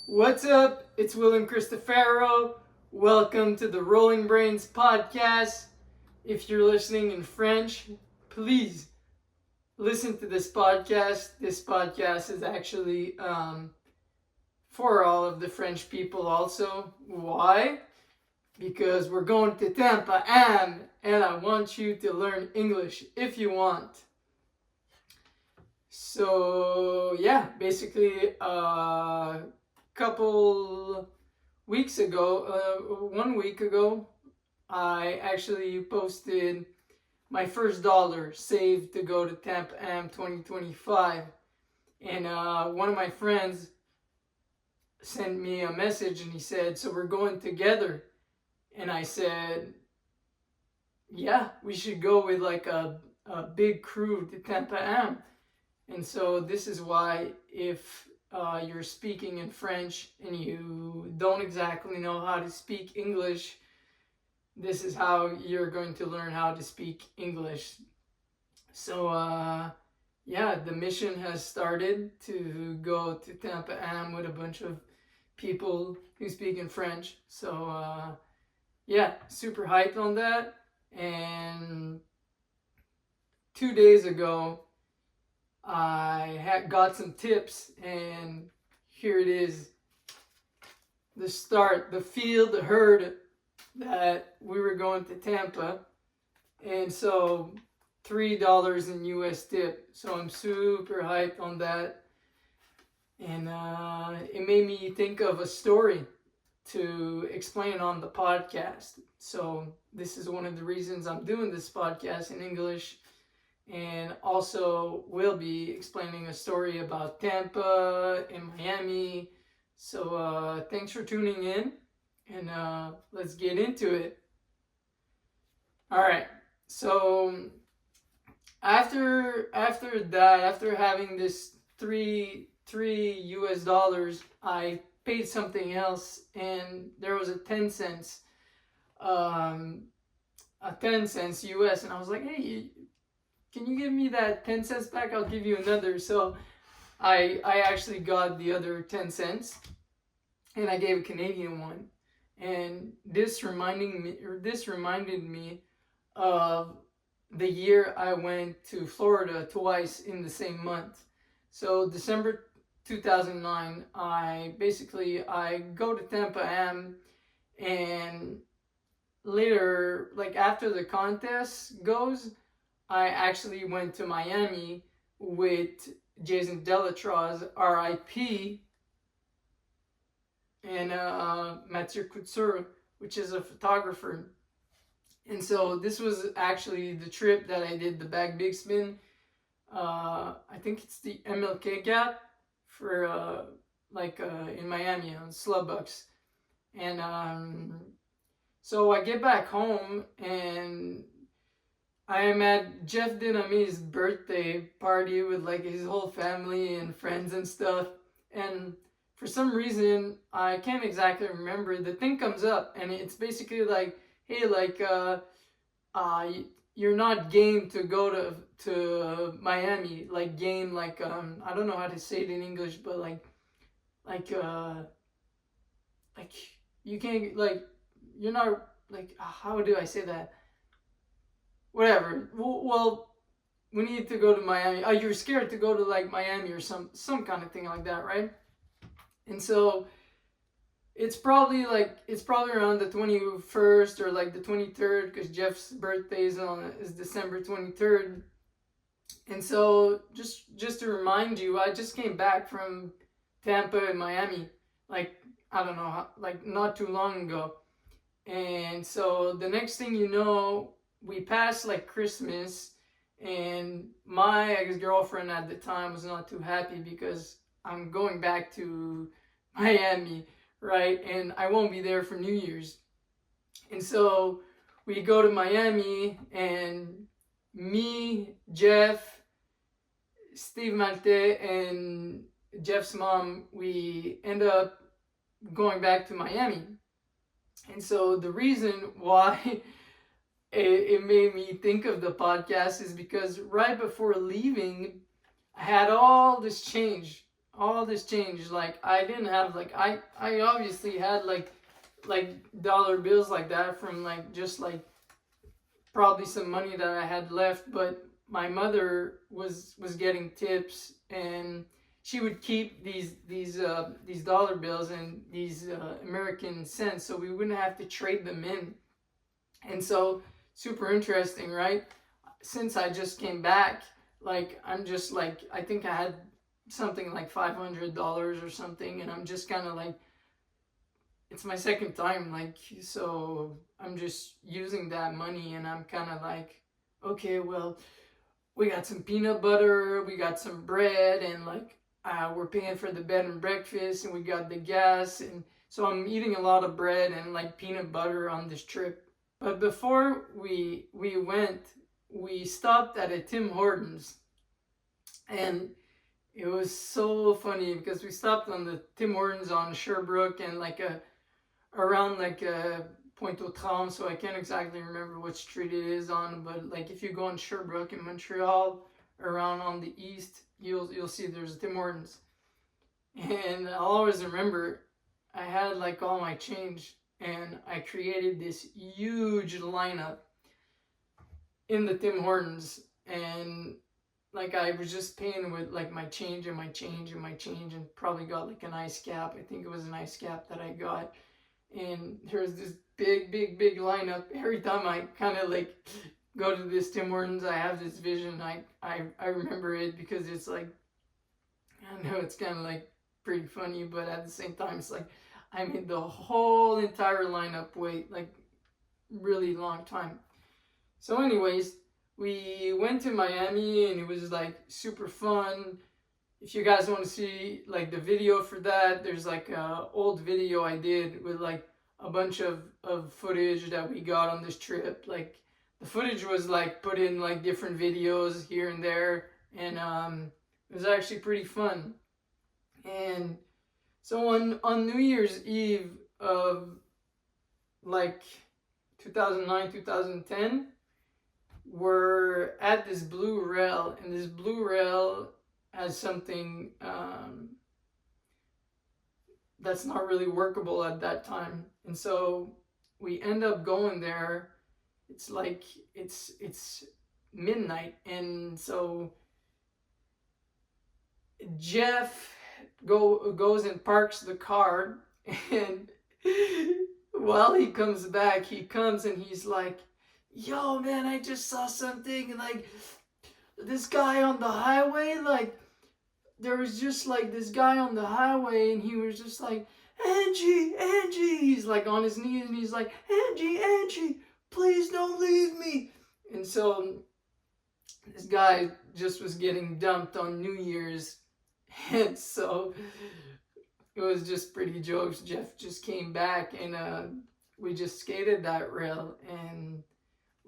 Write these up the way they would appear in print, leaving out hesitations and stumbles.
What's up? It's William Cristofaro. Welcome to the Rolling Brains podcast. If you're listening in French, please listen to this podcast. This podcast is actually for all of the French people also. Why? Because we're going to Tampa and I want you to learn English if you want. So yeah, basically couple weeks ago, 1 week ago, I actually posted my first dollar saved to go to Tampa Am 2025. And one of my friends sent me a message and he said, "So we're going together." And I said, "Yeah, we should go with like a big crew to Tampa Am." And so this is why if you're speaking in French and you don't exactly know how to speak English, this is how you're going to learn how to speak English. So yeah, the mission has started to go to Tampa Am with a bunch of people who speak in French. So yeah, super hyped on that. And 2 days ago, I had got some tips, and here it is. The start, the field heard that we were going to Tampa, and so $3 in US tip. So I'm super hyped on that, and it made me think of a story to explain on the podcast. So this is one of the reasons I'm doing this podcast in English. And also we'll be explaining a story about Tampa and Miami. So thanks for tuning in, and let's get into it. All right. So after having this three US dollars, I paid something else, and there was a 10 cents US, and I was like, "Hey, can you give me that 10 cents back? I'll give you another." So I actually got the other 10 cents, and I gave a Canadian one. And this reminded me of the year I went to Florida twice in the same month. So December 2009, I go to Tampa Am, and later, like after the contest goes, I actually went to Miami with Jason Delatroz, RIP, and Mathieu Couture, which is a photographer. And so this was actually the trip that I did the Bag Big Spin. I think it's the MLK Gap for in Miami on Slubbucks. And so I get back home, and I am at Jeff Dinami's birthday party with like his whole family and friends and stuff. And for some reason, I can't exactly remember, the thing comes up, and it's basically like, "Hey, like you're not game to go to Miami." Like game, like I don't know how to say it in English, but like you can't, like you're not, like how do I say that? Whatever. Well, we need to go to Miami. Oh, you're scared to go to like Miami or some kind of thing like that, right? And so it's probably around the 21st or like the 23rd, because Jeff's birthday is December 23rd. And so just to remind you, I just came back from Tampa and Miami, like I don't know, like not too long ago. And so the next thing you know, we passed like Christmas, and my ex-girlfriend at the time was not too happy because I'm going back to Miami, right? And I won't be there for New Year's. And so we go to Miami, and me, Jeff, Steve Malte, and Jeff's mom, we end up going back to Miami. And so the reason why it made me think of the podcast is because right before leaving, I had all this change all this change. Like I didn't have like I obviously had like dollar bills like that from like just like probably some money that I had left, but my mother was getting tips, and she would keep these dollar bills and these American cents, so we wouldn't have to trade them in. And so super interesting, right? Since I just came back, like I'm just like I think I had something like $500 or something, and I'm just kind of like it's my second time, like, so I'm just using that money, and I'm kind of like, okay, well, we got some peanut butter, we got some bread, and like we're paying for the bed and breakfast, and we got the gas, and so I'm eating a lot of bread and like peanut butter on this trip. But before we went, we stopped at a Tim Hortons, and it was so funny because we stopped on the Tim Hortons on Sherbrooke and like around like Pointe aux Trembles, so I can't exactly remember what street it is on, but like if you go on Sherbrooke in Montreal, around on the east, you'll see there's Tim Hortons. And I'll always remember I had like all my change, and I created this huge lineup in the Tim Hortons, and like I was just paying with like my change and my change and my change, and probably got like an ice cap. I think it was an ice cap that I got, and there was this big lineup. Every time I kind of like go to this Tim Hortons, I have this vision. I remember it because it's like, I know it's kind of like pretty funny, but at the same time it's like I made the whole entire lineup wait like really long time. So anyways, we went to Miami, and it was like super fun. If you guys want to see like the video for that, there's like a old video I did with like a bunch of footage that we got on this trip. Like the footage was like put in like different videos here and there, and it was actually pretty fun. And so on New Year's Eve of like 2009, 2010, we're at this blue rail, and this blue rail has something that's not really workable at that time, and so we end up going there. It's like it's midnight, and so Jeff goes and parks the car, and while he comes back, he comes and he's like, yo man, I just saw something, like this guy on the highway, like there was just like this guy on the highway, and he was just like, Angie, he's like on his knees, and he's like, Angie, please don't leave me. And so this guy just was getting dumped on New Year's, and so it was just pretty jokes. Jeff just came back, and we just skated that rail, and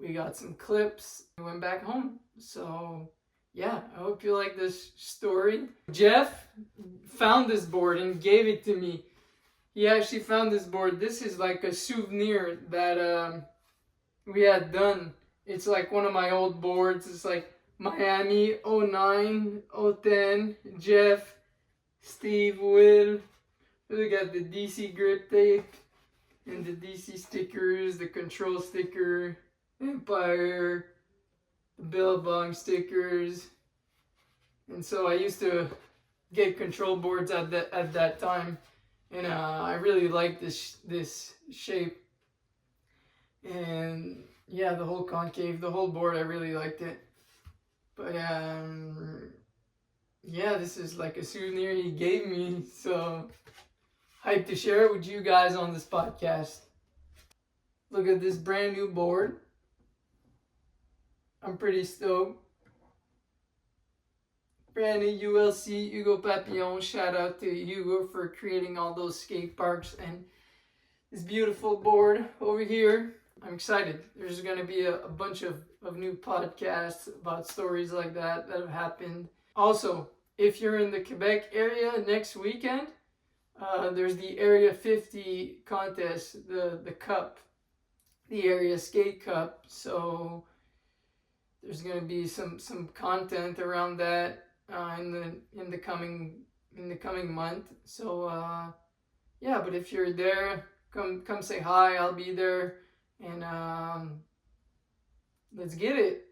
we got some clips. We went back home. So yeah, I hope you like this story. Jeff found this board and gave it to me. He actually found this board. This is like a souvenir that we had done. It's like one of my old boards. It's like Miami 09, 010, Jeff, Steve, Will. Look at the DC grip tape and the DC stickers, the control sticker, Empire, the Billabong stickers. And so I used to get control boards at that time, and I really liked this shape. And yeah, the whole concave, the whole board, I really liked it. But yeah, this is like a souvenir he gave me, so hyped to share it with you guys on this podcast. Look at this brand new board. I'm pretty stoked. Brand new ULC Hugo Papillon. Shout out to Hugo for creating all those skate parks and this beautiful board over here. I'm excited. There's going to be a bunch of new podcasts about stories like that have happened. Also, if you're in the Quebec area next weekend, there's the Area 50 contest, the cup, the Area Skate Cup. So there's going to be some content around that in the coming in the coming month. So yeah, but if you're there, come say hi. I'll be there, and let's get it.